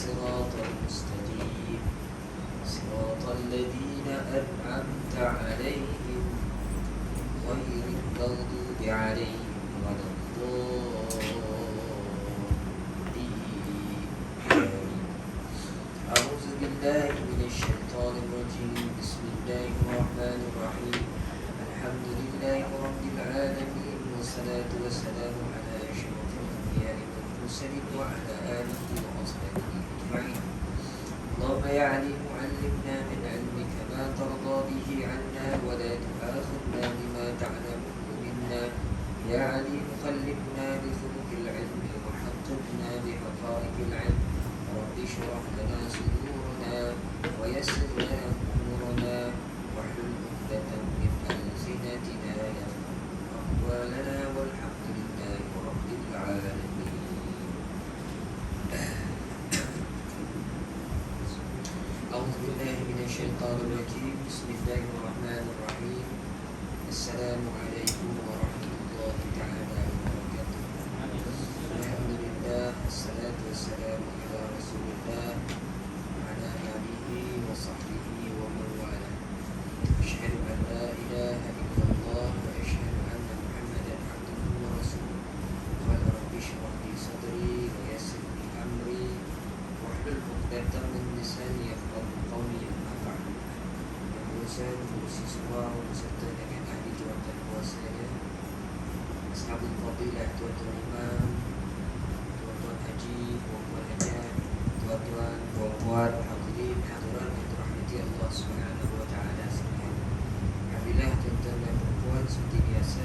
الصراط المستقيم صراط الذين أنعمت عليهم غير المغضوب عليهم ولا الضالين. أعوذ بالله من الشيطان الرجيم. بسم الله الرحمن الرحيم. الحمد لله رب العالمين والصلاة والسلام على أشرف الأنبياء والمرسلين وعلى آله وأصحابه أجمعين. اللهم يا عليم علمنا من علمك ما ترضى به عنا ولا تؤاخذنا بما تعلمه منا. يا عليم خلقنا بخلق العلم وحققنا بحقائق العلم. رب اشرح لنا صدورنا ويسر لنا أمورنا واحلل عقدة من ألسنتنا يفقهوا أقوالنا والحمد لله رب العالمين. أعوذ بالله من الشيطان الرجيم. بسم الله الرحمن الرحيم. السلام عليكم ورحمة الله تعالى وبركاته. الحمد لله الصلاة والسلام على رسول الله وعلى آله وصحبه ومن والاه. أشهد أن لا إله إلا الله وأشهد أن محمدا عبده ورسوله. قال رب اشرح لي صدري ويسر لي أمري واحلل عقدة من لساني يفقهوا قولي. أما بعد. Berusaha berusaha semua beserta dengan ahli jawatan kuasanya, ashabul fadilah, tuan-tuan imam, tuan-tuan haji, puan-puan hajat, tuan-tuan, puan-puan, hadirin, hadirat yang dirahmati Allah Subhanahu wa taala sekalian. Alhamdulillah tuan-tuan dan puan-puan, seperti biasa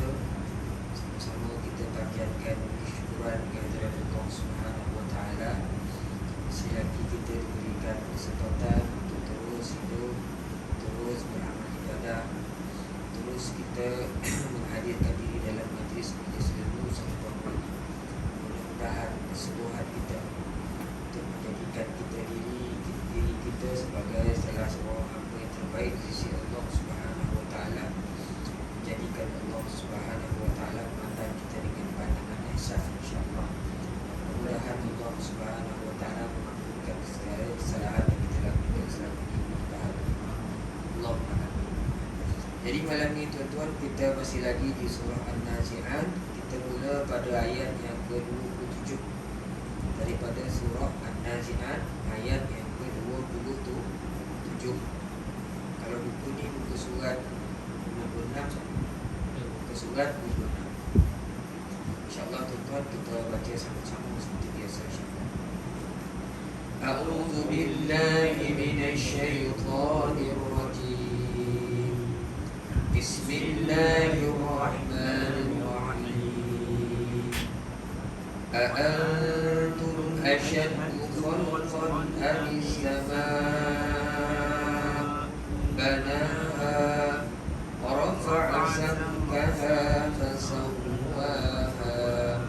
sama-sama kita panjatkan syukuran kehadirat Allah Subhanahu wa taala. Selagi kita diberikan kesempatan untuk terus hidup, terus beramal ibadah, terus kita menghadirkan diri dalam majlis-majlis ilmu serta mudah-mudahan keseluruhan kita untuk menjadikan diri kita sebagai salah seorang hamba yang terbaik di sisi Allah Subhanahu wa taala, menjadikan Allah Subhanahu wa taala memandang kita dengan pandangan ihsan insya-Allah. Mudah-mudahan Allah Subhanahu wa taala mengampunkan segala kesalahan yang kita lakukan selama ini. Jadi malam ini tuan-tuan, kita masih lagi di surah An-Nazi'at. Kita mula pada ayat yang ke-27 daripada surah An-Nazi'at, ayat yang ke-27. Kalau buku ni buku surat 26, buku surat 26. InsyaAllah tuan-tuan kita baca sama-sama seperti biasa insyaAllah. A'udzu billahi minasyaitonir rajim. Bismillahirrahmanirrahim. A'antum ashaddu khalqan amis samaa banaha wa rafa'a samkaha fasawwaha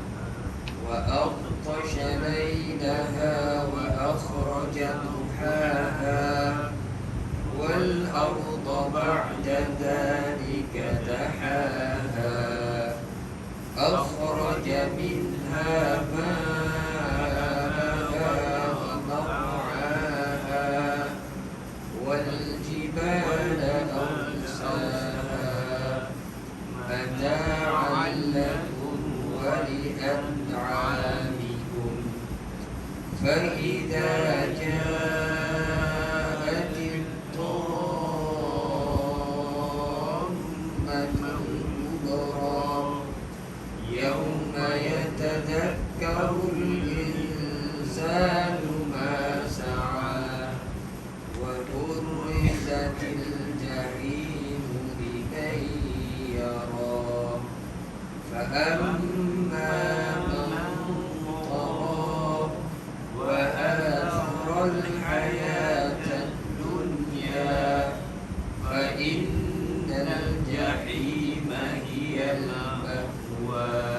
wa aghtasha laylaha wa akhraja duhaha wal arda ba'da dhalika dahaha akhraja minha ma'aha wa mar'aha wal jibala awsaha mata'an lakum wa li'an'amikum fa idza يتذكر الإنسان ما سعى وبرزت الجحيم لمن يرى فأما من طغى وآثر الحياة الدنيا فإن الجحيم هي المأوى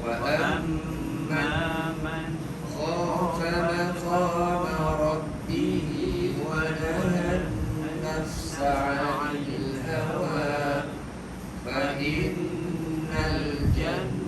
وأما من خاف مقام ربه ونهى النفس عن الهوى فإن الجنة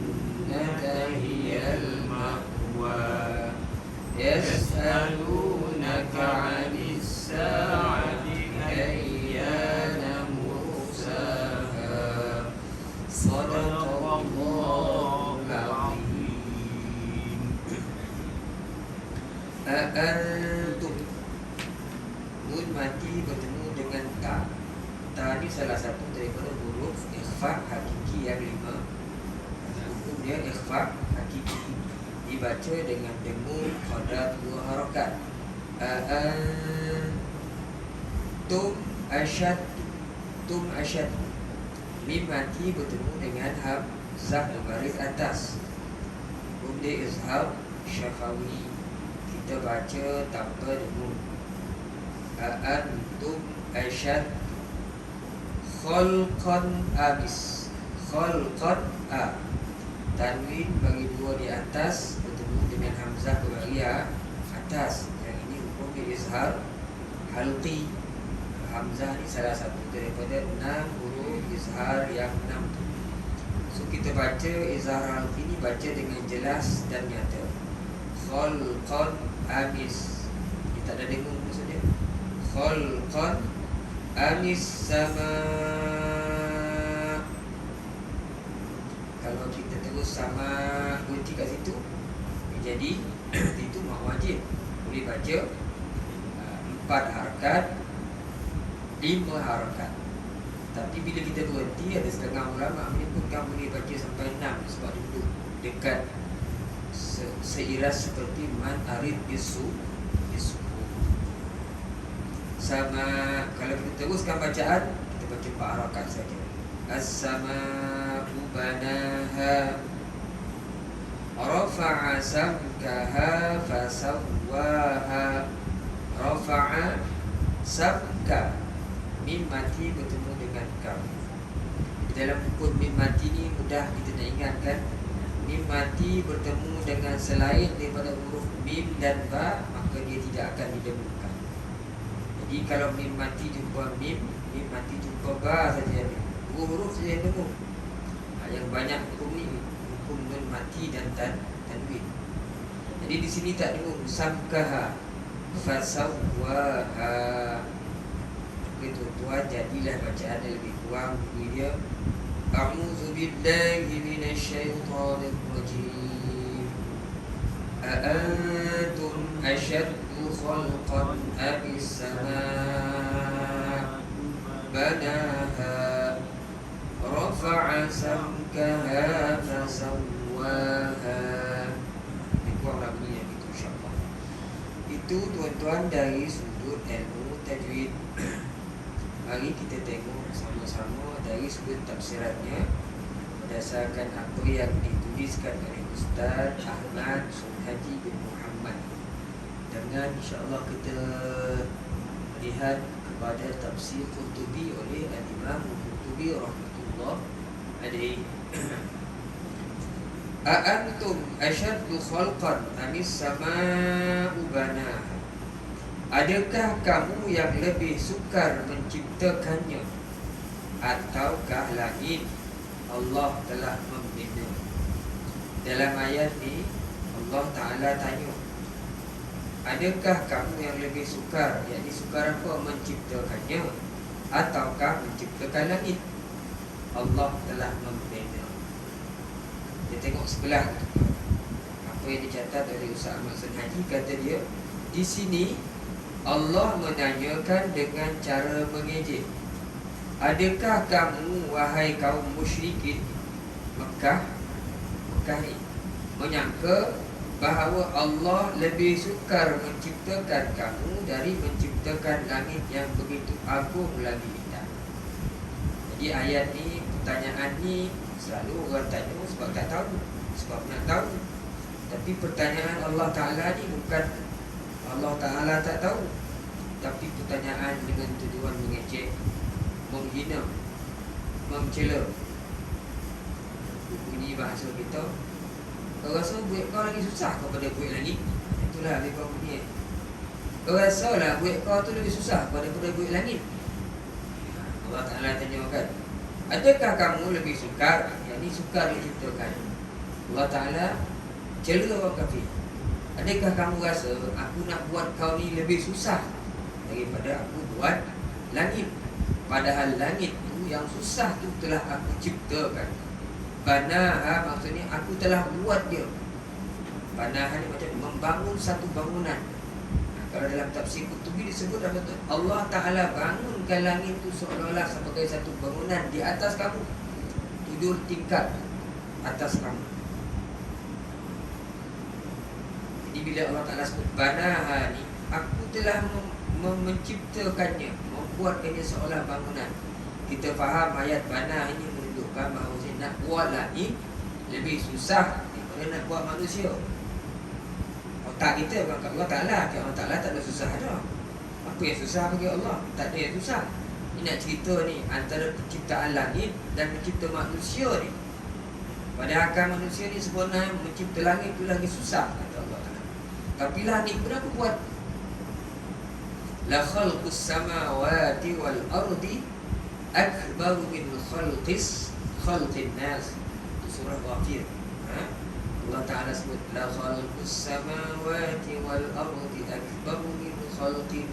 ni salah satu daripada huruf ikhfa hakiki yang 5. Hukum dia ikhfa hakiki, dibaca dengan dengung pada 2 harakat. Tum asyad, tum asyad. Mim mati bertemu dengan hamzah baris atas. Hukum dia izhar syafawi, kita baca tanpa dengung. Antum asyad khalqan abis, khalqan a, tanwin bagi 2 di atas bertemu dengan hamzah bagi atas. Yang ini hukum dia izhar halqi. Hamzah ni salah satu daripada 6 huruf izhar yang 6 tu. So kita baca izhar halqi ni baca dengan jelas dan nyata. Khalqan amis, dia tak ada dengung maksudnya. Khalqan amis sama. Kalau kita terus sama berhenti kat situ, jadi itu mak wajib. Boleh baca 4 harakat, 5 harakat. Tapi bila kita berhenti, ada setengah ulama menyebutkan boleh baca sampai 6, sebab duduk dekat seiras seperti man arid bisu. Sama kalau kita teruskan bacaan, kita baca 4 harakat saja. As-sama'u banaha, rafa'a samkaha fasawwaha. Rafa'a samka, mim mati bertemu dengan kaf. Dalam hukum mim mati ni mudah kita nak ingatkan. Mim mati bertemu dengan selain daripada huruf mim dan ba, maka dia tidak akan didengungkan. Jadi kalau mim mati jumpa mim, mim mati jumpa ba saja, 2 huruf saja yang dengung. Yang banyak hukum ni hukum nun mati dan tanwin. Jadi di sini tak dengung. Samkaha fasawwaha. Okey tuan-tuan, jadilah bacaan yang lebih kurang bunyi dia. A'udzu billahi minasyaitonir rajim. A'antum asyaddu khalqan amis sama' banaha, rafa'a samkaha fasawwaha. Kuranglah bunyi yang itu insyaAllah. Itu tuan-tuan dari sudut ilmu tajwid. Mari kita tengok sama-sama dari sudut tafsirannya berdasarkan apa yang dituliskan oleh Ustaz Ahmad Sunhaji bin Muhammad. Dengan insyaAllah kita lihat kepada tafsir Qurtubi oleh Al-Imam Qurtubi rahmatullah alaihi. A'antum asyaddu khalqan amis sama'u banaha. Adakah kamu yang lebih sukar menciptakannya, ataukah langit Allah telah membina? Dalam ayat ni Allah Ta'ala tanya, adakah kamu yang lebih sukar, yakni sukar apa, menciptakannya ataukah menciptakan langit? Allah telah membina. Kita tengok sebelah tu, apa yang dicatat oleh Ustaz Ahmad Sunhaji. Kata dia, di sini Allah menanyakan dengan cara mengejek. Adakah kamu wahai kaum musyrikin Mekah ni menyangka bahawa Allah lebih sukar menciptakan kamu dari menciptakan langit yang begitu agung lagi indah? Jadi ayat ni, pertanyaan ni selalu orang tanya sebab tak tahu, sebab nak tahu. Tapi pertanyaan Allah Ta'ala ni bukan Allah Ta'ala tak tahu, tapi pertanyaan dengan tujuan mengejek, menghina, mencela. Bunyi bahasa kita, kau rasa buat kau lagi susah daripada buat langit? Itulah lebih kau bunyi. Kau rasa lah buat kau tu lebih susah daripada buat langit? Allah Ta'ala tanya kan, adakah kamu lebih sukar? Yang ni sukar diciptakan. Allah Ta'ala cela orang kafir. Adakah kamu rasa aku nak buat kau ni lebih susah daripada aku buat langit? Padahal langit tu yang susah tu telah aku ciptakan. Banaha maksudnya aku telah buat dia. Banaha ni macam membangun satu bangunan. Kalau dalam tafsir Qurtubi disebut apa tu? Allah Ta'ala bangunkan langit itu seolah-olah sebagai satu bangunan di atas kamu, 7 tingkat atas kamu. Jadi bila Allah Ta'ala sebut banaha ni, aku telah menciptakannya, membuatkannya seolah bangunan. Kita faham ayat bana ini menunjukkan bahawa nak buat langit lebih susah daripada nak buat manusia. Otak kita bukan kat Allah Ta'ala. Kat Allah Ta'ala tak ada susah dah. Apa yang susah bagi Allah? Tak ada yang susah. Ini nak cerita ni antara penciptaan langit dan mencipta manusia ni. Pada akal manusia ni sebenarnya mencipta langit tu lagi susah, kata Allah Ta'ala. Tapi langit pun aku buat. La khalqus samawati wal ardi akbaru min khalqin nas. Surah Ghafir. Allah Ta'ala sebut la khalqus samawati wal ardi akbaru min khalqin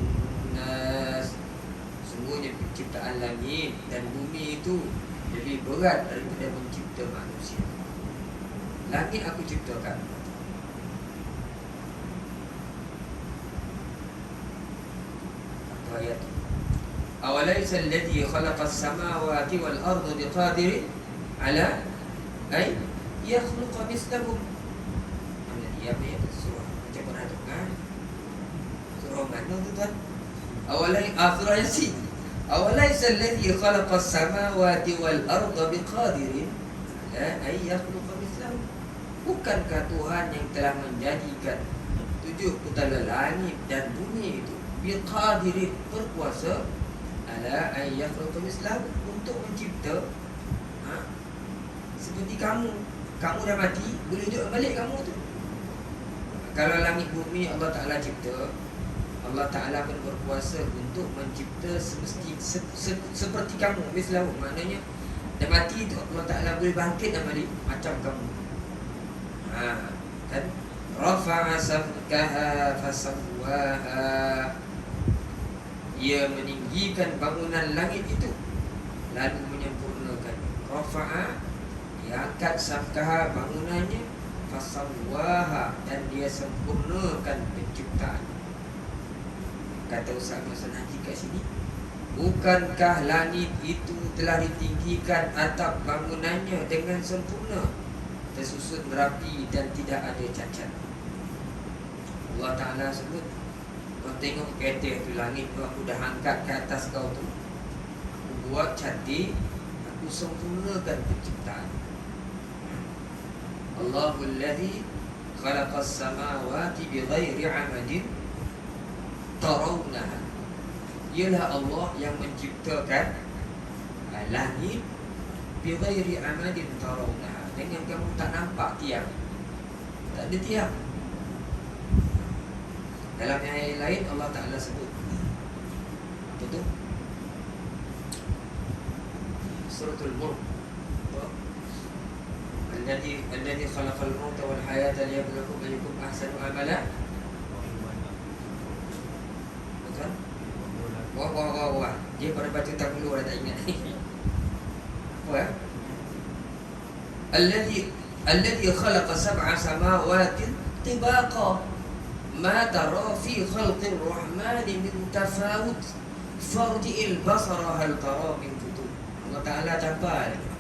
nas. Sungguhnya penciptaan langit dan bumi itu lebih berat daripada mencipta manusia. Langit aku ciptakan. Apa ayat itu? Awalaysa alladhi khalaqas samawati wal arda biqadirin ala ay yakhluqa mislahum. Ini apa ya? Surah macam mana tu kan? Surah mana tu tuan? Surah Yasin. Awalaysa alladhi khalaqas samawati wal arda biqadirin ala ay yakhluqa mislahum. Bukankah Tuhan yang telah menjadikan 7 putaran langit dan bumi itu biqadirin, berkuasa ala ay yakhluqa mislahum, untuk mencipta seperti kamu. Kamu dah mati, boleh hidup balik kamu tu. Kalau langit bumi Allah Ta'ala cipta, Allah Ta'ala pun berkuasa untuk mencipta seperti kamu. Mislahu, maknanya dah mati tu Allah Ta'ala boleh bangkitkan balik macam kamu. Kan? Rafa'a samkaha fasawwaha. Ia meninggikan bangunan langit itu lalu menyempurnakan. Rafa'a, dia angkat samkaha, bangunannya, fasawwaha, dan dia sempurnakan penciptaan. Kata Ustaz Hasan Haji kat sini, bukankah langit itu telah ditinggikan atap bangunannya dengan sempurna, tersusun rapi dan tidak ada cacat. Allah Ta'ala sebut, kau tengok kereta tu, langit tu aku dah angkat ke atas kau tu, aku buat cantik, aku sempurnakan penciptaan. Allahul ladzi khalaqas samawati bighairi amadin tarawnaha. Ialah Allah yang menciptakan langit bighairi amadin tarawnaha, dengan kamu tak nampak tiang. Tak ada tiang. Dalam ayat lain Allah Ta'ala sebut, apa tu? Suratul Mulk. Alladhi khalaqal mauta wal hayata liyabluwakum ayyukum ahsanu amala. Betul? Wah. Dia pada baca tak dulu dah tak ingat. Apa ya? Alladhi khalaqa sab'a samawatin tibaqa ma tara fi khalqir rahmani min tafawut farji'il basara hal tara min futur. Allah Ta'ala campur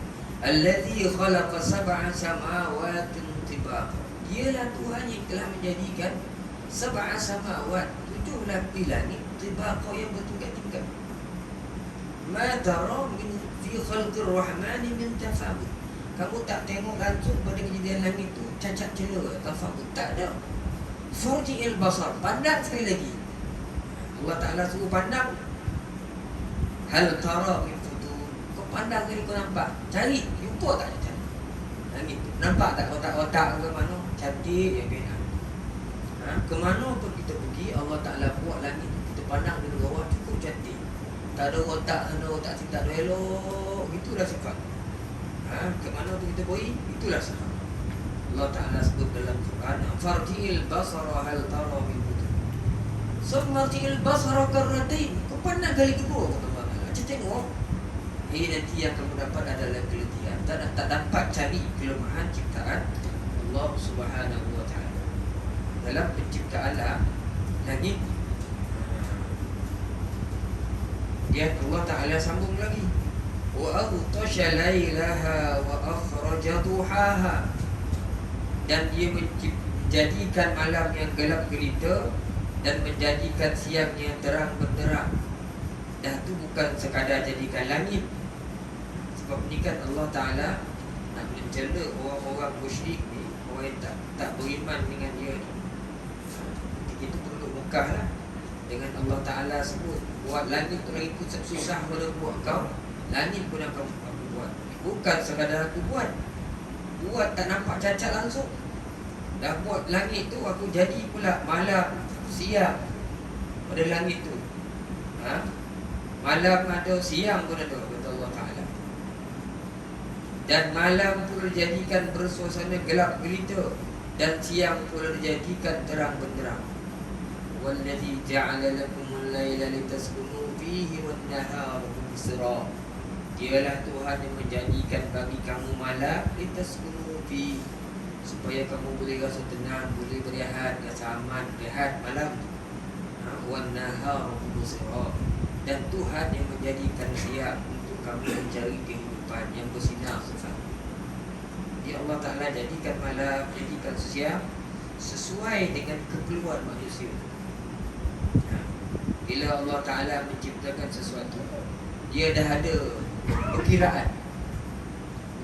alladhi khalaqa sab'a samawatin tibaqa. Dialah Tuhan yang telah menjadikan sab'a samawat, 7 lapis langit, tibaqa yang bertingkat-tingkat. Ma tara min fi khalqir rahmani min tafawut. Kamu tak tengok langsung pada kejadian langit tu cacat celah, tafawut, tak ada. Farji'il basar, pandang sekali lagi. Allah Ta'ala suruh pandang. Hal tara min futur. Kau pandang kali kau nampak, cari, jumpa tak cacat langit tu? Nampak tak otak-otak ke mana? Cantik yang bina. Ke mana pun kita pergi, Allah Ta'ala buat langit tu, kita pandang dari bawah cukup cantik. Tak ada otak sana, otak sini tak ada elok. Itulah sifat. Ke mana pun kita pergi, itulah sifat. Allah Ta'ala sebut dalam Quran, farji'il basara hal tara min futur. Farji'il basara karratain. Kau pandang kali kedua, kata Allah Ta'ala. Macam tengok. Nanti yang kamu dapat adalah keletihan. Tak dapat cari kelemahan ciptaan Allah Subhanahu Wa Ta'ala. Dalam penciptaan langit Kemudian Allah Ta'ala sambung lagi, wa aghtasha lailaha wa akhraja duhaha. Dan dia menjadikan malam yang gelap gelita dan menjadikan siang yang terang benderang. Dah tu bukan sekadar jadikan langit. Sebab ni kan Allah Ta'ala nak mencela orang-orang musyrik ni, orang yang tak beriman dengan dia ni. Itu perlu Mekah lah. Dengan Allah Ta'ala sebut, buat langit tu lagi susah pada buat kau, langit pun aku buat. Bukan sekadar aku buat tak nampak cacat langsung. Dah buat langit tu, aku jadi pula malam, siang pada langit tu. Malam ada, siang pun ada, kata Allah Ta'ala. Dan malam pula dijadikan bersuasana gelap gelita, dan siang pula dijadikan terang benderang. Wallazi ja'ala lakumul laila litaskunu fihi wan nahara mubsira. Dialah Tuhan yang menjadikan bagi kamu malam litaskunu fihi, supaya kamu boleh rasa tenang, boleh berehat, rasa aman, rehat malam. Wan nahara mubsira. Dan Tuhan yang menjadikan siang untuk kamu mencari kehidupan yang bersinar sesuatu. Jadi Allah Ta'ala jadikan malam, jadikan siang sesuai dengan keperluan manusia. Bila Allah Ta'ala menciptakan sesuatu, dia dah ada perkiraan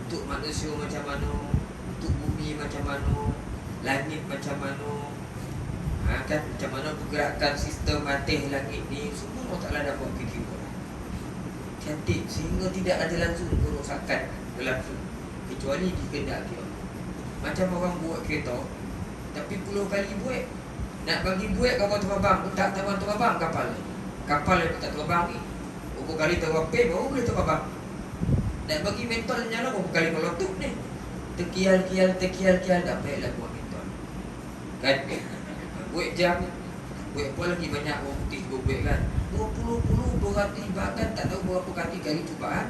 untuk manusia macam mana, untuk bumi macam mana, langit macam mana, kan macam mana pergerakan sistem matih langit ni. Semua Allah Ta'ala dah buat perkiraan cantik, sehingga tidak ada langsung kerosakan berlaku kecuali dikehendaki Allah. Macam orang buat kereta, tapi puluh kali buat, nak bagi buat kapal terbang, tak terbang kapal yang tak terbang ni, berapa kali terapin baru boleh terbang. Nak bagi mentol nyala, berapa kali meletup ni, terkial tak payahlah buat mentol kan. Buat jam, buat apa lagi banyak orang putih buat kan, 20 200 bahkan tak tahu berapa kali cubaan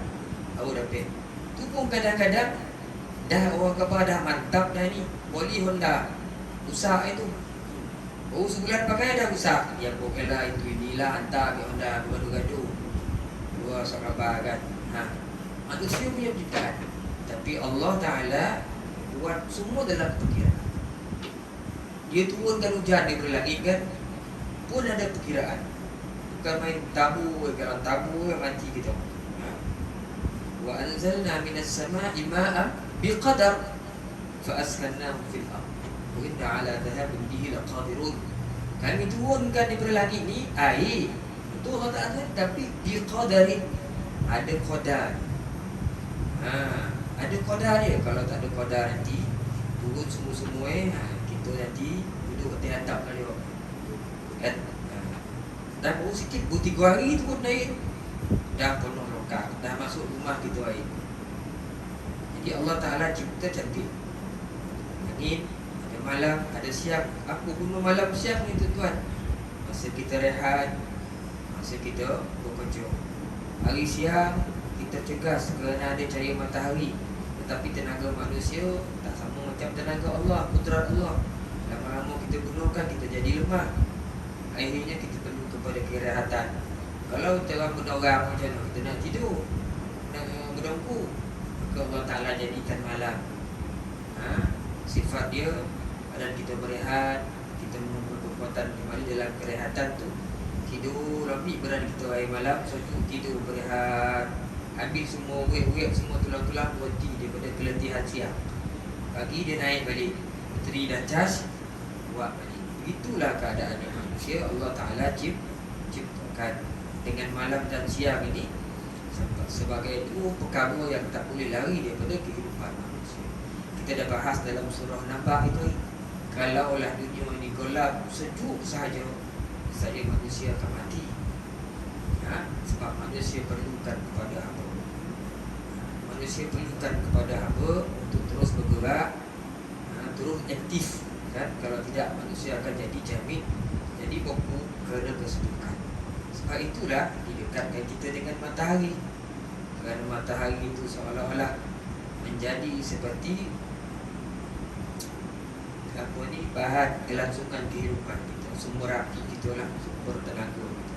baru dapat. Tu pun kadang-kadang dah orang kata dah mantap dah ni, boli Honda usah itu, baru sebulan pakai dah usah. Ya pokoklah itu inilah hantar ke Honda gaduh-gaduh dua sahabat kan. Manusia punya ciptaan, tapi Allah Ta'ala buat semua dalam perkiraan. Dia turunkan hujan daripada langit kan, pun ada perkiraan. Bukan main tabu, kalau tabu mati kita. Wa anzalna minas sama'i ma'an biqadar fa askannahu fil ardh wa inna 'ala dhahabin bihi laqadirun. Kami turunkan daripada langit ni air, betul Allah Ta'ala, tapi biqadarin, ada qadar. Ada qadar dia. Kalau tak ada qadar nanti turun semua-semua kita nanti duduk atas atap kali kan. Dah baru sikit, baru 3 hari turun air, dah penuh lokal, dah masuk rumah kita air. Jadi Allah Ta'ala cipta cantik. Langit, ada malam, ada siang. Apa guna malam siang ni tuan-tuan? Masa kita rehat, masa kita bekerja. Hari siang kita cegas kerana ada cahaya matahari, tetapi tenaga manusia tak sama macam tenaga Allah, kudrat Allah. Lama-lama kita gunakan, kita jadi lemah. Akhirnya kita perlu kepada kerehatan. Kalau terang berdorang macam mana, kita nak tidur, nak berdongku, maka Allah Ta'ala jadikan malam sifat dia, badan kita berehat, kita mengumpul kekuatan kembali dalam kerehatan tu. Tidur, ambil badan kita air malam, satu tidur berehat, ambil semua wet semua tulang-tulang, berhenti daripada keletihan siang. Pagi dia naik balik, bateri dah charge, buat balik. Itulah keadaannya manusia. Allah Ta'ala ciptakan dengan malam dan siang ini sebagai dua perkara yang tak boleh lari daripada kehidupan manusia. Kita dah bahas dalam surah Naba itu, kalaulah dunia ini gelap sejuk saja manusia akan mati. Sebab manusia perlukan kepada hamba. Manusia perlukan kepada hamba untuk terus bergerak, terus aktif kan. Kalau tidak, manusia akan jadi jamid, jadi boku kerana kesejukan. Sebab itulah didekatkan kita dengan matahari, kerana matahari itu seolah-olah menjadi seperti bahan kelangsungan kehidupan kita, sumber api kita lah, sumber tenaga kita.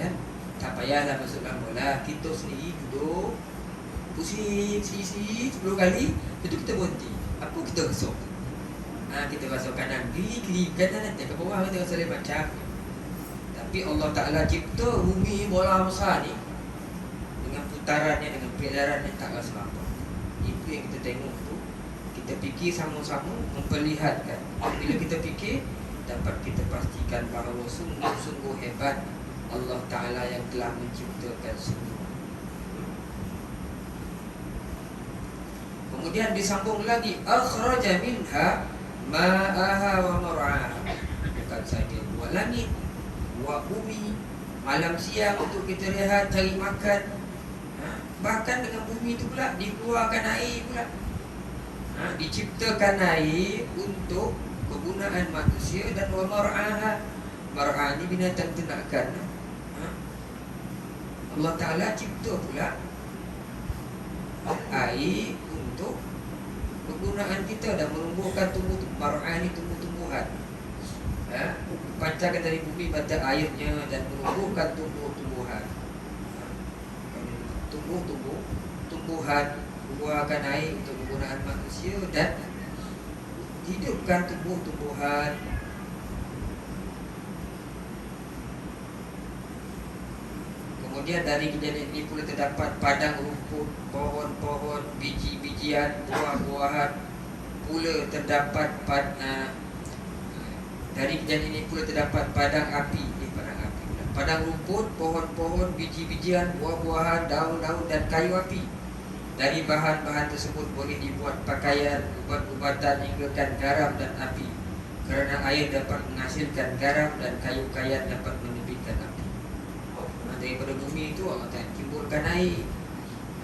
Kan? Tak payahlah masuk dalam bola. Kita sendiri duduk pusing sisi 10 kali, lepas tu kita berhenti. Apa kita rasuk? Kita rasuk kanan kiri kanan nanti ke bawah kita rasa lain macam. Tapi Allah Ta'ala cipta bumi bola besar ni dengan putarannya, dengan peredarannya, tak rasa apa. Itu yang kita tengok tu. Kita fikir sama-sama, memperlihatkan. Bila kita fikir, dapat kita pastikan bahawa sungguh-sungguh hebat Allah Ta'ala yang telah menciptakan semua. Kemudian disambung lagi, akhraja minha ma'aha wa mar'aha. Bukan saja buat langit, buat bumi, malam siang untuk kita rehat, cari makan. Bahkan dengan bumi itu pula dikeluarkan air pula. Diciptakan air untuk kegunaan manusia. Dan wa mar'aha, mar'a ni binatang ternakan. Allah Ta'ala cipta pula air untuk kegunaan kita dan menumbuhkan mar'a ni tumbuh-tumbuhan. Pancarkan dari bumi mata airnya dan menumbuhkan tumbuh-tumbuhan. Tumbuhan, keluarkan air untuk kegunaan manusia dan hidupkan tumbuh-tumbuhan. Kemudian dari kejadian ini pula terdapat padang rumput, pohon-pohon, biji-bijian, buah-buahan. Pula terdapat dari kejadian ini pula terdapat padang api. Padang rumput, pohon-pohon, biji-bijian, buah-buahan, daun-daun dan kayu api. Dari bahan-bahan tersebut boleh dibuat pakaian, ubat-ubatan hinggakan garam dan api. Kerana air dapat menghasilkan garam dan kayu-kayan dapat menerbitkan api. Daripada bumi itu Allah Ta'ala timbulkan air.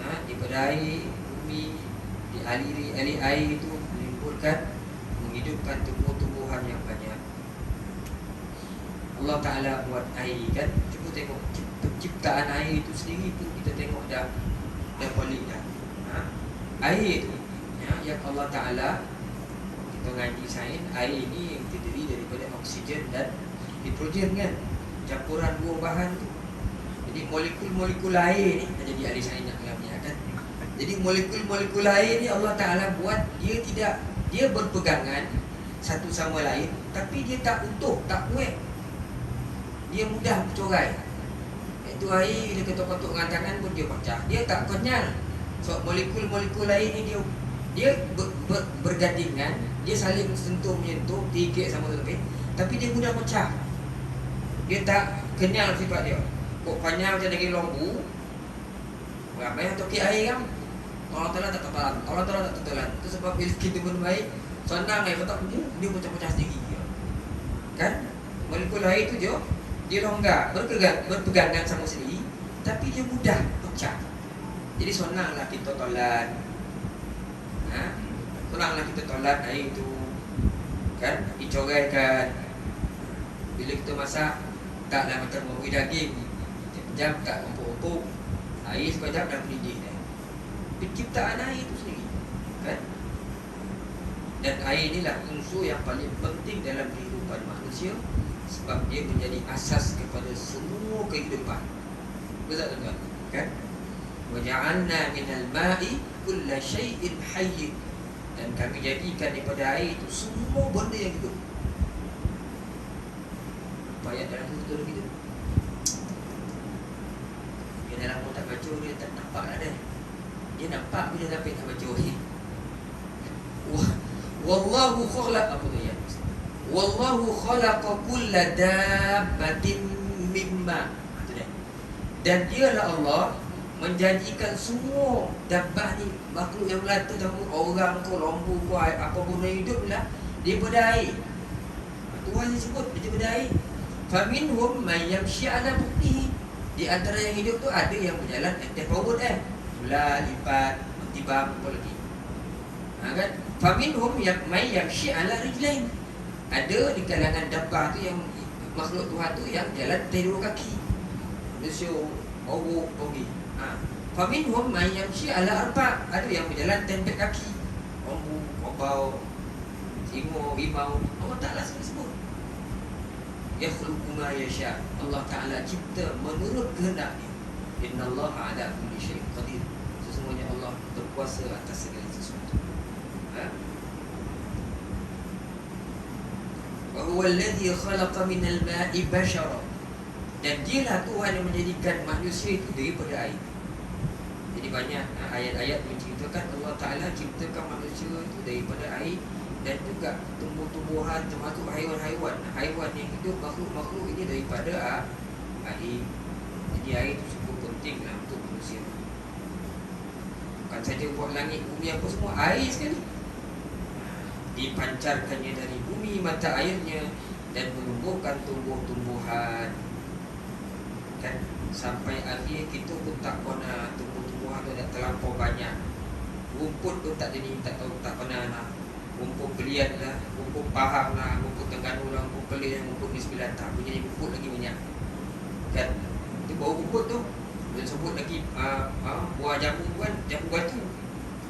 Daripada air bumi, dialiri air itu menimbulkan, menghidupkan tumbuh-tumbuhan yang banyak. Allah Ta'ala buat air kan. Cuba tengok penciptaan air itu sendiri pun kita tengok dah pelik dah. Air itu yang Allah Ta'ala, kita ngaji sains, air ini yang terdiri daripada oksigen dan nitrogen kan, campuran dua bahan tu. Jadi molekul-molekul air ni, jadi ahli sains nak mengambil kan. Jadi molekul-molekul air ni Allah Ta'ala buat, dia berpegangan satu sama lain, tapi dia tak utuh, tak kuat. Dia mudah bercorai. Itu air bila ketuk-ketuk dengan tangan pun dia pecah. Dia tak kenyal. So molekul-molekul air ni dia bergandingan, dia saling sentuh menyentuh, tigik sama lebih, tapi dia mudah pecah. Dia tak kenyal sifat dia. Kok panjang macam daging lembu. Ramai yang toki air kan. Allah Ta'ala tak telan. Allah Ta'ala tak telan. Itu sebab bila kita minum air, senang air ketak dia pecah-pecah sendiri. Kan? Molekul air tu dia longgar, berpegangan sama sendiri, tapi dia mudah pecah. Jadi senanglah kita tolan. Senanglah kita tolan air itu. Kan? Dicoraikan. Bila kita masak, taklah macam merugi daging. Jam tak empuk-empuk, air sekejap dah mendidih dah. Penciptaan air itu sendiri kan? Dan air inilah unsur yang paling penting dalam kehidupan manusia, sebab dia menjadi asas kepada semua kehidupan. Betul tak? Kan? Wa ja'alna minal ma'i kulla syai'in hayy. Dan kami jadikan daripada air itu semua benda yang hidup. Apa ayat dalam surah kita? Dalam kotak baca dia tak nampak lah dah. Dia nampak bila sampai tak baca ni. Wallahu khalaq apa tu ya? Wallahu khalaqa kulla dabbatin mimma. Dan dialah Allah menjanjikan semua dabbah ni, makhluk yang melata, orang ke, lembu ke, apa pun yang hidup lah, daripada air. Tuhan yang sebut daripada air. Faminhum man yamshi ala buktihi. Di antara yang hidup tu ada yang berjalan atas perut Mula, lipat, mentibam, apa lagi. Kan? Faminhum may yamshi ala rijlain. Ada di kalangan dabbah tu yang makhluk Tuhan tu yang jalan atas dua kaki. Manusia, oruk, pergi. Faminhum may yamshi ala arba. Ada yang berjalan atas empat kaki. Lembu, kerbau, singo, rimau. Allah Ta'ala sebut. yakhluqu ma yasha. Allah Ta'ala cipta menurut kehendaknya. Innallaha ala kulli syai'in qadir. Sesungguhnya Allah berkuasa atas segala sesuatu. Wa huwa alladhi khalaqa minal ma'i bashara. Dan dialah Tuhan yang menjadikan manusia itu daripada air. Jadi banyak ayat-ayat menceritakan Allah Ta'ala ciptakan manusia itu daripada air. Dan juga tumbuh-tumbuhan, termasuk haiwan-haiwan. Haiwan yang hidup, makhluk-makhluk ini daripada air. Jadi air itu cukup penting lah untuk manusia. Bukan saja buat langit, bumi apa semua, air sekali. Dipancarkannya dari bumi mata airnya dan menumbuhkan tumbuh-tumbuhan. Kan sampai akhir kita pun tak pernah tumbuh-tumbuhan tu dah terlampau banyak. Rumput tu tak jadi, tak tahu, tak pernah lah. Rumput belian lah, rumput pahang lah, rumput Terengganu lah, rumput Kelih, rumput Negeri Sembilan. Tak punya rumput lagi banyak. Kan? Itu baru rumput tu. Dan sebut lagi buah jamu kan, jamu batu.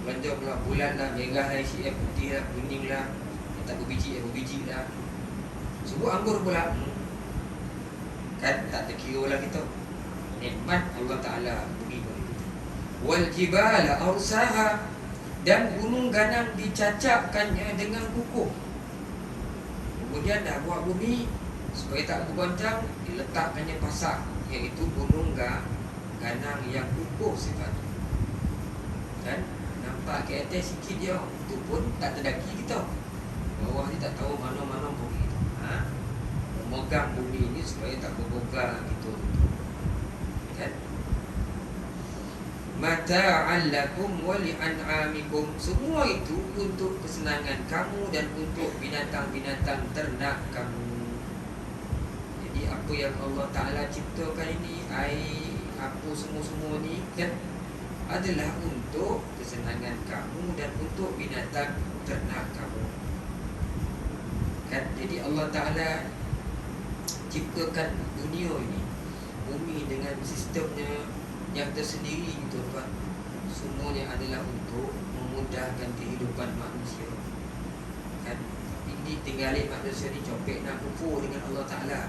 Belanja pula bulan lah, merah lah, isi putih lah, kuning lah, yang tak berbiji lah. Sebut anggur pula. Kan tak terkira lah kita. Nikmat Allah Ta'ala beri kepada kita. Wal jibala arsaha. Dan gunung ganang dicacapkannya dengan kukuh. Kemudian dah buat bumi supaya tak bergoncang, diletakkannya pasak, iaitu gunung ganang yang kukuh sifatnya. Kan? Nampak ke atas sikit je, itu pun tak terdaki kita. Bawah ni tak tahu mana-mana bumi itu. Memegang bumi ini supaya tak bergoncang gitu. Kan? Mata'an lakum wa li'an'amikum. Semua itu untuk kesenangan kamu dan untuk binatang-binatang ternak kamu. Jadi apa yang Allah Ta'ala ciptakan ini, air, apa semua-semua ni kan, adalah untuk kesenangan kamu dan untuk binatang ternak kamu. Kan, jadi Allah Ta'ala ciptakan dunia ini, bumi dengan sistemnya yang tersendiri itu tuan. Semuanya adalah untuk memudahkan kehidupan manusia. Kan? Ini tinggalin manusia ni copek nak kufur dengan Allah Ta'ala.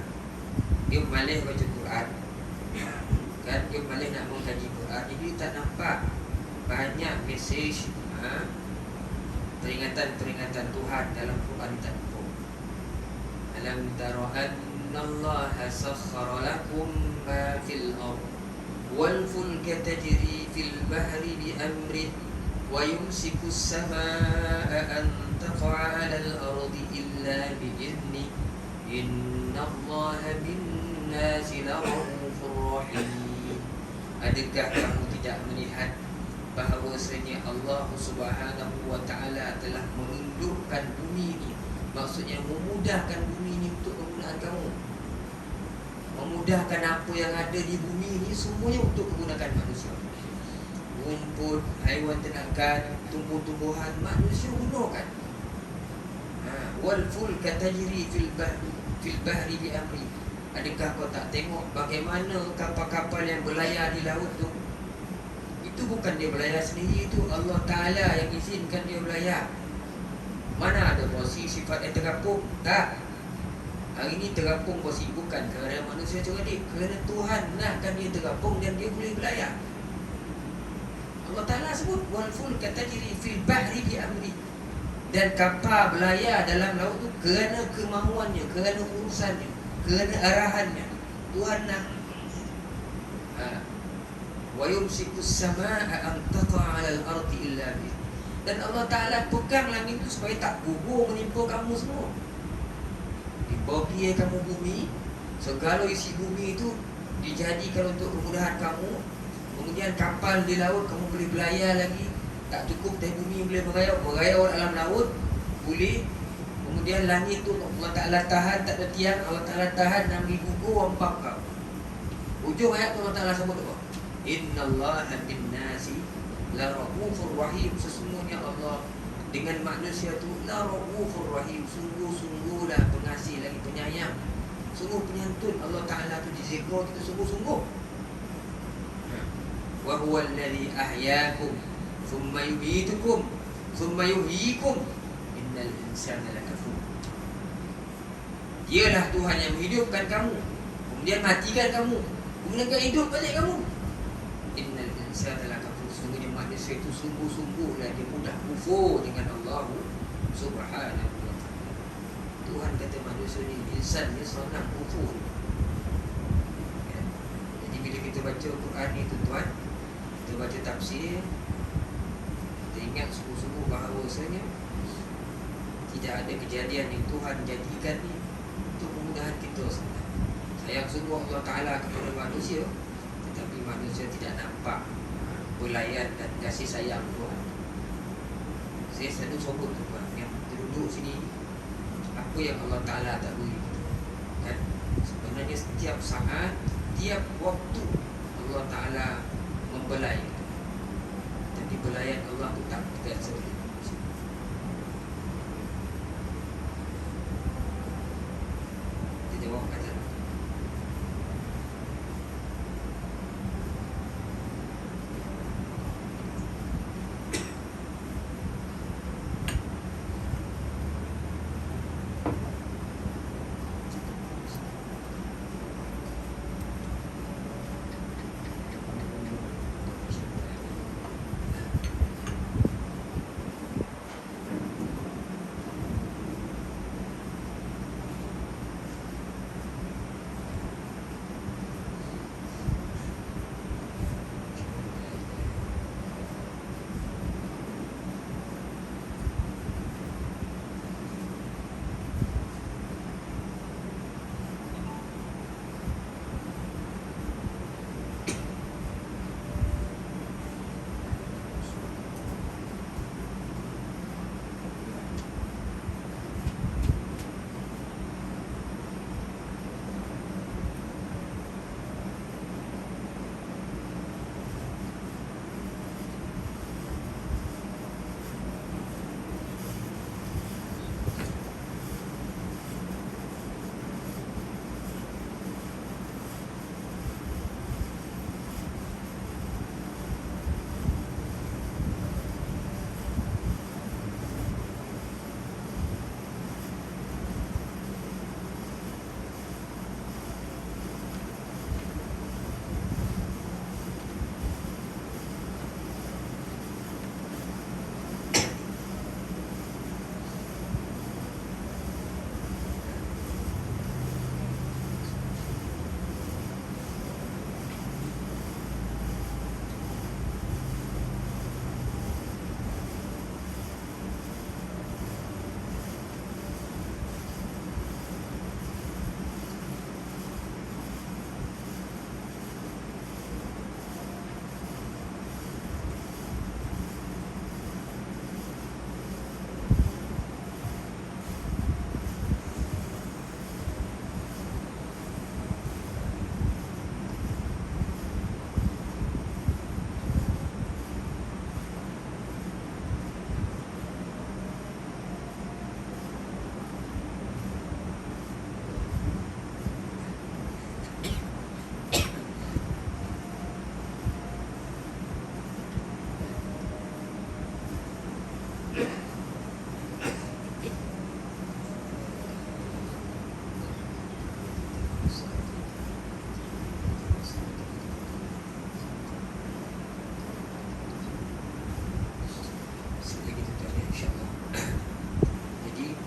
Dia malas baca Quran. Kan? Dia malas nak mengkaji Quran. Jadi tak nampak banyak mesej peringatan-peringatan Tuhan dalam Quran tak nampak. Alam tara annallaha sakhkhara lakum ma fil ardh والفلك تجري في البحر بأمره ويمسك السماء أن تقع على الأرض إلا بإذنه إن الله بالناس لرؤوف رحيم. Adakah kamu tidak melihat bahawasanya Allah Subhanahu wa Ta'ala telah menundukkan bumi ini, maksudnya memudahkan bumi ini untuk penggunaan kamu, memudahkan apa yang ada di bumi ini semuanya untuk menggunakan manusia. Rumput, haiwan ternakan, tumbuh-tumbuhan, manusia gunakan. Wal fulka tajri fil bahri bi amri. Adakah kau tak tengok bagaimana kapal-kapal yang berlayar di laut tu? Itu bukan dia berlayar sendiri, itu Allah Ta'ala yang izinkan dia berlayar. Mana ada posisi sifat yang terapung? Tak. Hari ini terapung posisi bukan kerana manusia cerdik, kerana Tuhan nakkan dia terapung dan dia boleh berlayar. Allah Ta'ala sebut wal fulka tajri fil bahri bi amri. Dan kapal berlayar dalam laut tu kerana kemahuannya, kerana urusannya, kerana arahannya. Tuhan nak. Wa yumsikus samaa'a an taqa'a 'alal ardi illa bi. Dan Allah Ta'ala pegang langit itu supaya tak gugur menimpa kamu semua. Dibagi kamu bumi, segala isi bumi itu dijadikan untuk kemudahan kamu. Kemudian kapal di laut kamu boleh berlayar lagi. Tak cukup dari bumi boleh berayau dalam laut boleh. Kemudian langit tu Allah Ta'ala tahan, tak ada tiang, Allah Ta'ala tahan dan gugur wampak kau. Ujung ayat tu Allah Ta'ala sebut apa? Innallaha bin-nasi la raufur rahim. Sesungguhnya Allah dengan manusia tu la raufur rahim, sungguh-sungguhlah pengasih lagi penyayang, sungguh penyantun. Allah Ta'ala tu dizikir kita sungguh-sungguh. Wa huwa alladhi ahyaakum thumma yumitukum thumma yuhyikum innal insana lakafur. Dialah Tuhan yang menghidupkan kamu, kemudian matikan kamu, kemudian hidup balik kamu. Innal insana lakafur, sesungguhnya manusia itu sungguh-sungguhlah dia mudah kufur dengan Allah Subhanahu wa ta'ala. Tuhan kata manusia ni, insan ni senang kufur. Ya. Jadi bila kita baca Al-Quran ni tuan-tuan, kita baca tafsir, kita ingat sungguh-sungguh bahawasanya tidak ada kejadian yang Tuhan jadikan ni untuk kemudahan kita sebenarnya. Sayang sungguh Allah Ta'ala kepada manusia, tetapi manusia tidak nampak belayan dan kasih sayang Tuhan. Saya selalu sobut tuan, yang duduk sini, apa yang Allah Ta'ala tak beri kan? Sebenarnya setiap saat, setiap waktu Allah Ta'ala membelai, tapi belayan Allah tu tak terasa. Dia jawab kata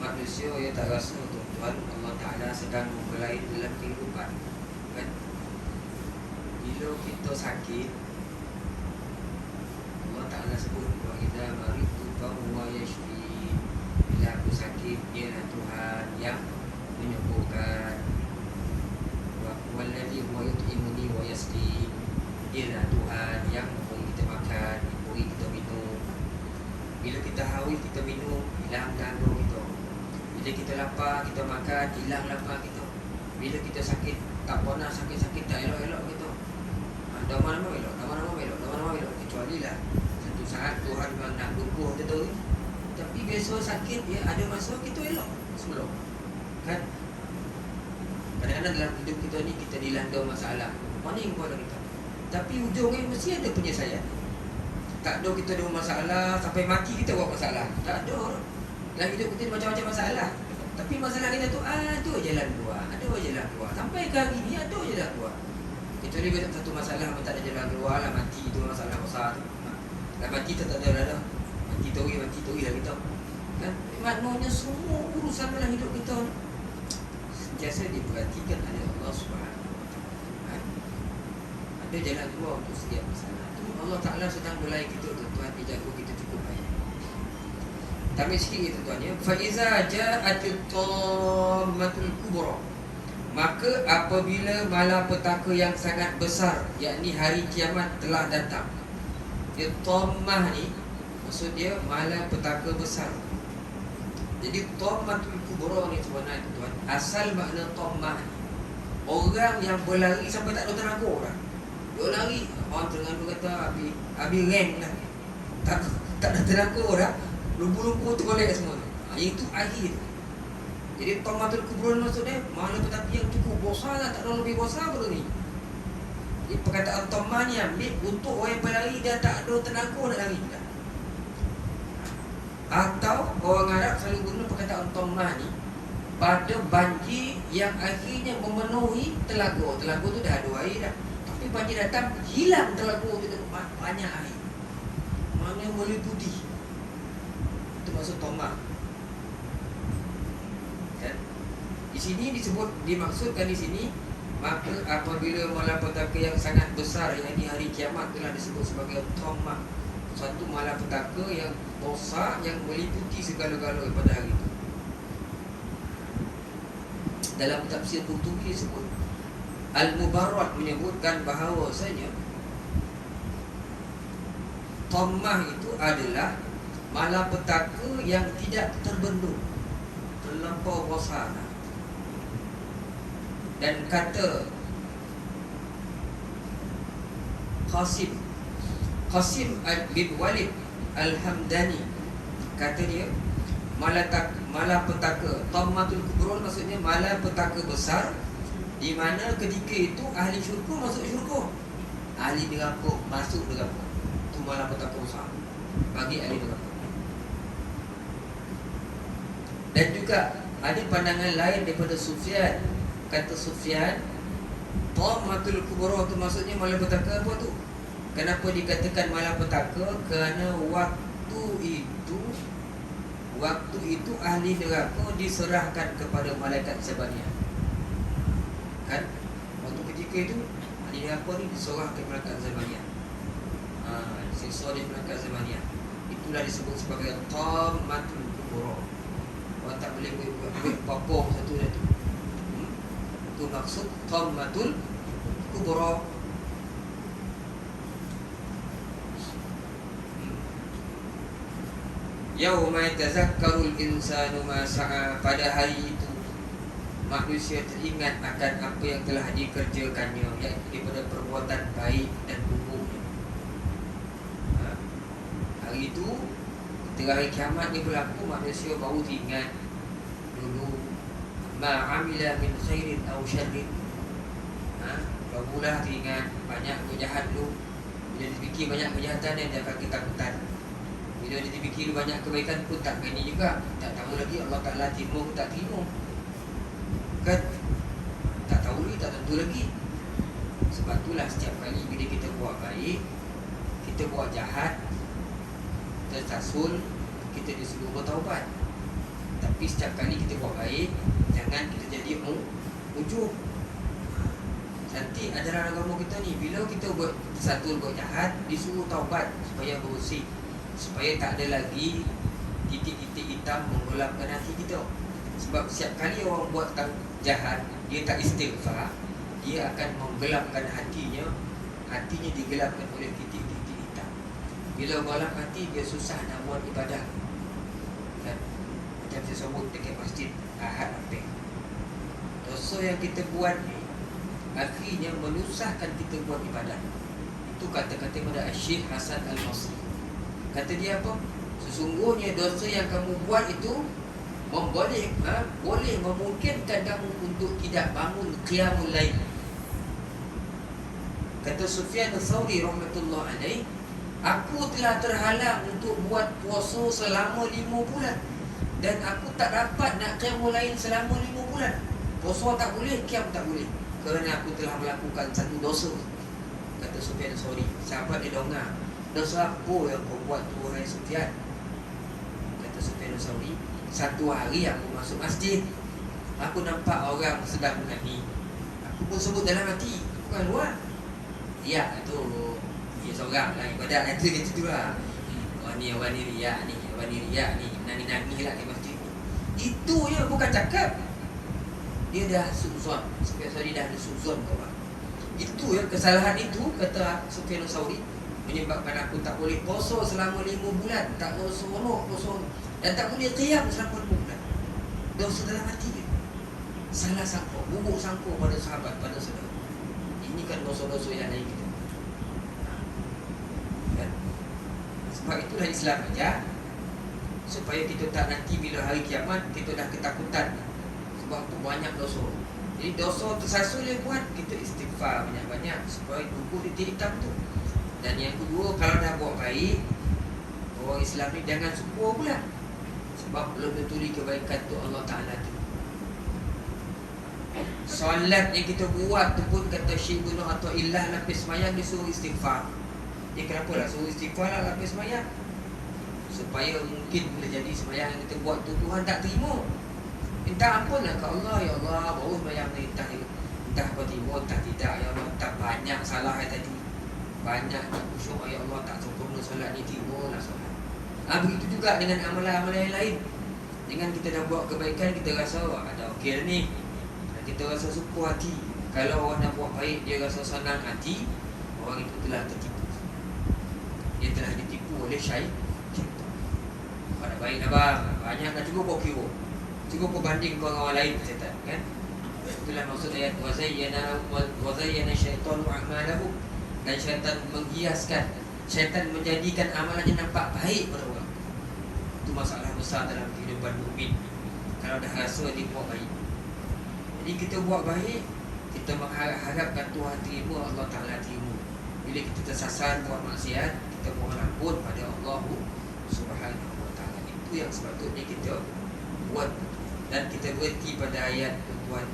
manusia yang tak rasa tuan-tuan Allah Ta'ala sedang membelai dalam kehidupan kan? Bila kita sakit, Allah Ta'ala sebut wa idza maridtu fa huwa yashfi. Bila aku sakit, dialah Tuhan yang menyembuhkan. Wa walladhi huwa yut'imuni wa yasqin. Dialah Tuhan yang memberi kita makan, memberi kita minum. Bila kita haus, kita minum, hilang dahaga kita. Bila kita lapar, kita makan, hilang lapar kita. Bila kita sakit, tak pernah sakit-sakit, tak elok-elok kita. Dah mana-mana elok, dah mana-mana elok, dah mana-mana elok. Kecuali lah satu saat Tuhan memang nak lumpuh kita tu. Tapi biasa sakit, ya ada masa kita elok sebelum kan. Kadang-kadang dalam hidup kita ni, kita dilanda masalah, pening kepala kita. Tapi ujungnya mesti ada penyelesaian. Tak ada kita ada masalah sampai mati kita buat masalah. Tak ada. Dalam hidup kita ada macam-macam masalah. Tapi masalah kita tu ada jalan keluar, sampai ke hari ni ada jalan keluar. Kecuali bila satu masalah tak ada jalan keluar lah, mati tu masalah besar tu. Dah mati tak ada dah. Mati tori lah kita. Kan? Maknanya semua urusan dalam hidup kita ni sentiasa diperhatikan oleh Allah Subhanahu Wa Taala. Ada jalan keluar untuk setiap masalah. Tu Allah Taala sedang belai kita tuan-tuan, dijaga kita cukup baik. Tambah sikit tuan-tuan ya. Fa iza ja'atit tammatul kubra. Maka apabila malapetaka yang sangat besar, yakni hari kiamat telah datang. Dia tammah ni maksud dia malapetaka besar. Jadi tammatul kubra ni sebenarnya tuan, asal makna tammah ni orang yang berlari sampai tak ada tenaga dah. Dia lari, orang Terengganu kata habis rank dah. Tak ada tenaga dah. Lumpuh-lumpuh tergolek semua. Itu akhir. Jadi tammatul kubra maksudnya malapetaka yang cukup besar, tak ada lebih besar pada ni. Jadi perkataan tammah ni ambil untuk orang yang berlari dia tak ada tenaga nak lari dah. Atau orang Arab selalu guna perkataan tammah ni pada banjir yang akhirnya memenuhi telaga. Telaga tu dah ada air dah, tapi banjir datang hilang telaga tu, banyak air, maknanya meliputi. Itu maksud tammah. Kan? Di sini disebut, dimaksudkan di sini, maka apabila malapetaka yang sangat besar, yang di hari kiamat telah disebut sebagai tammah, satu malapetaka yang besar yang meliputi segala-galanya pada hari itu. Dalam tafsir Qurtubi disebut, Al-Mubarrad menyebutkan bahawasanya tammah itu adalah malapetaka yang tidak terbendung, terlampau besar. Dan kata Qasim bin Walid Al-Hamdani, kata dia malapetaka tammatul kubra maksudnya malapetaka besar, di mana ketika itu ahli syurga masuk syurga, ahli neraka masuk neraka. Itu malapetaka besar bagi ahli neraka. Dan juga ada pandangan lain daripada Sufyan. Kata Sufyan, tammatul kubra itu maksudnya malapetaka apa tu? Kenapa dikatakan malapetaka? Kerana waktu itu ahli neraka diserahkan kepada malaikat Zabaniyah. Kan? Waktu ketika itu ahli neraka ni diserahkan kepada malaikat Zabaniyah. Siksa di malaikat Zabaniyah. Itulah disebut sebagai tammatul kubra. Orang tak boleh buat apa-apa satu dah tu. Itu maksud tammatul kubra. Yauma yatazakkarul insanu ma sa'a, pada hari itu manusia teringat akan apa yang telah dikerjakannya, iaitu daripada perbuatan baik dan buruknya. Hari itu, ketika hari kiamat ni berlaku, manusia baru teringat dulu ma'amila min khairin aw syarrin. Barulah teringat banyak berjahat dulu. Bila dipikir banyak kejahatan yang dia akan ketakutan. Bila dia dipikir banyak kebaikan pun tak berani juga. Tak tahu lagi Allah Ta'ala terima pun tak terima. Kan? Tak tahu lagi, tak tentu lagi. Sebab itulah setiap kali bila kita buat baik, kita buat jahat, kita tasul, kita disuruh bertaubat. Tapi setiap kali kita buat baik, jangan kita jadi ujub. Nanti ajaran agama kita ni, bila kita buat tasul, buat jahat, disuruh taubat supaya bersih, supaya tak ada lagi titik-titik hitam menggelapkan hati kita. Sebab setiap kali orang buat jahat, dia tak istighfar, dia akan menggelapkan hatinya. Hatinya digelapkan oleh titik-titik hitam. Bila gelap hati, dia susah nak buat ibadah. Kan? Macam saya sebut dekat masjid Ahad Apek, dosa yang kita buat ni akhirnya menyusahkan kita buat ibadah. Itu kata-kata pada Syekh Hasan Al-Basri. Kata dia apa? Sesungguhnya dosa yang kamu buat itu boleh memungkinkan kamu untuk tidak bangun qiyamul lail. Kata Sufyan Ats-Tsauri rahmatullah alaih, aku telah terhalang untuk buat puasa selama 5 bulan. Dan aku tak dapat nak qiyamul lail selama 5 bulan. Puasa tak boleh, qiyam tak boleh, kerana aku telah melakukan satu dosa. Kata Sufyan Tsauri, sahabat dia dongah, dosa apa yang kau buat tu wahai Sufyan? Kata Sufyan Tsauri, satu hari aku masuk masjid, aku nampak orang sedang menyanyi. Aku pun sebut dalam hati, bukan luar. Ya, tu dia seorang lah ibadat lah, itu gitu lah. Orang ni riak ni, nani lah di masjid. Itu je, bukan cakap. Dia dah suzon, Sufyan Tsauri dah ada suzon kau. Itu ya, kesalahan itu, kata Sufyan Tsauri, menyebabkan aku tak boleh puasa selama 5 bulan. Tak seronok puasa, dan tak boleh qiyam selama 5 bulan. Dosa dalam hati dia. Salah sangka, buruk sangka pada sahabat, pada saudara. Ini kan dosa-dosa yang lain kita. Kan? Sebab itulah Islam ajar, supaya kita tak nanti bila hari kiamat kita dah ketakutan. Sebab tu banyak dosa. Jadi dosa tersasul yang buat, kita istighfar banyak-banyak supaya gugur di titik hitam tu. Dan yang kedua, kalau dah buat baik, orang Islam ni jangan syukur pula. Sebab belum betul kebaikan tu Allah Ta'ala tu. Solat yang kita buat tu pun, kata Syekh Ibnu Athaillah, lapis semayang disuruh istighfar. Dia kenapa lah suruh istighfar lah lapis semayang? Supaya mungkin boleh jadi semayang yang kita buat tu Tuhan tak terima. Minta ampun lah ke Allah, ya Allah, baru semayang ni entah kau terima, entah tidak, ya Allah, tak banyak salah tadi, banyak tak khusyuk, ya Allah, tak sempurna solat ni, terima lah solat. Begitu juga dengan amalan-amalan yang lain. Dengan kita dah buat kebaikan, kita rasa ada okey ni, kita rasa syukur hati. Kalau orang nak buat baik, dia rasa senang hati, orang itu telah tertipu. Dia telah ditipu oleh syaitan. Pada baik dah bang, banyak dah, cukup kau kira, cukup kau banding kau dengan orang lain, syaitan kan. Itulah maksud ayat wazayyana syaitanu a'malahu. Dan syaitan menghiaskan, syaitan menjadikan amalannya nampak baik pada orang. Itu masalah besar dalam kehidupan mukmin. Kalau dah rasa dia buat baik, jadi kita buat baik, kita mengharapkan Tuhan terima, Allah Ta'ala terima. Bila kita tersasar buat maksiat, kita mohon ampun pada Allah Subhanahu Wa Ta'ala. Itu yang sepatutnya kita buat. Dan kita berhenti pada ayat tuan,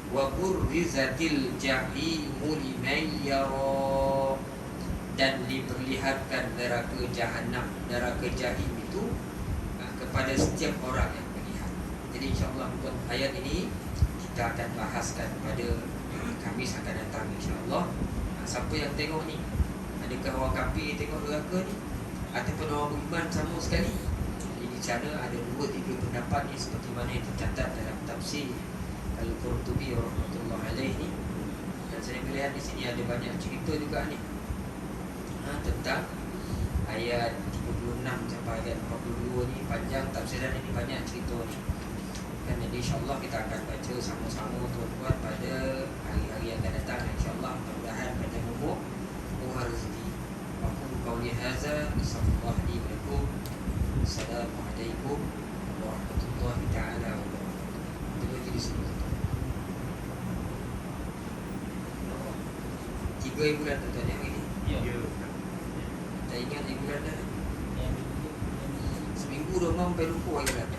wa burrizatil jahimu liman yara, dan diperlihatkan neraka jahanam, neraka jahim itu kepada setiap orang yang melihat. Jadi insya-Allah ayat ini kita akan bahaskan pada Khamis akan datang insya-Allah. Siapa yang tengok ni, adakah orang kafir tengok neraka ni ataupun orang beriman sama sekali? Jadi di sana ada 2-3 pendapat ni, seperti mana yang tercatat dalam tafsir Al-Qurtubi rahmatullahi alaihi ni. Dan saya melihat di sini ada banyak cerita juga ni tentang ayat 36 sampai ayat 42 ni, panjang tafsiran ini, banyak cerita ni. Dan jadi insyaAllah kita akan baca sama-sama tuan-tuan pada hari-hari yang akan datang insyaAllah. Mudah-mudahan pada umur rezeki. Aku qauli hadza, sallallahu alaihi wa sallam. Assalamualaikum warahmatullahi taala wabarakatuh. Kita bagi di sini. 3 bulan tuan-tuan yang ini. Ya. Tak ingat 3 bulan dah. Seminggu dah memang sampai lupa lagi lah.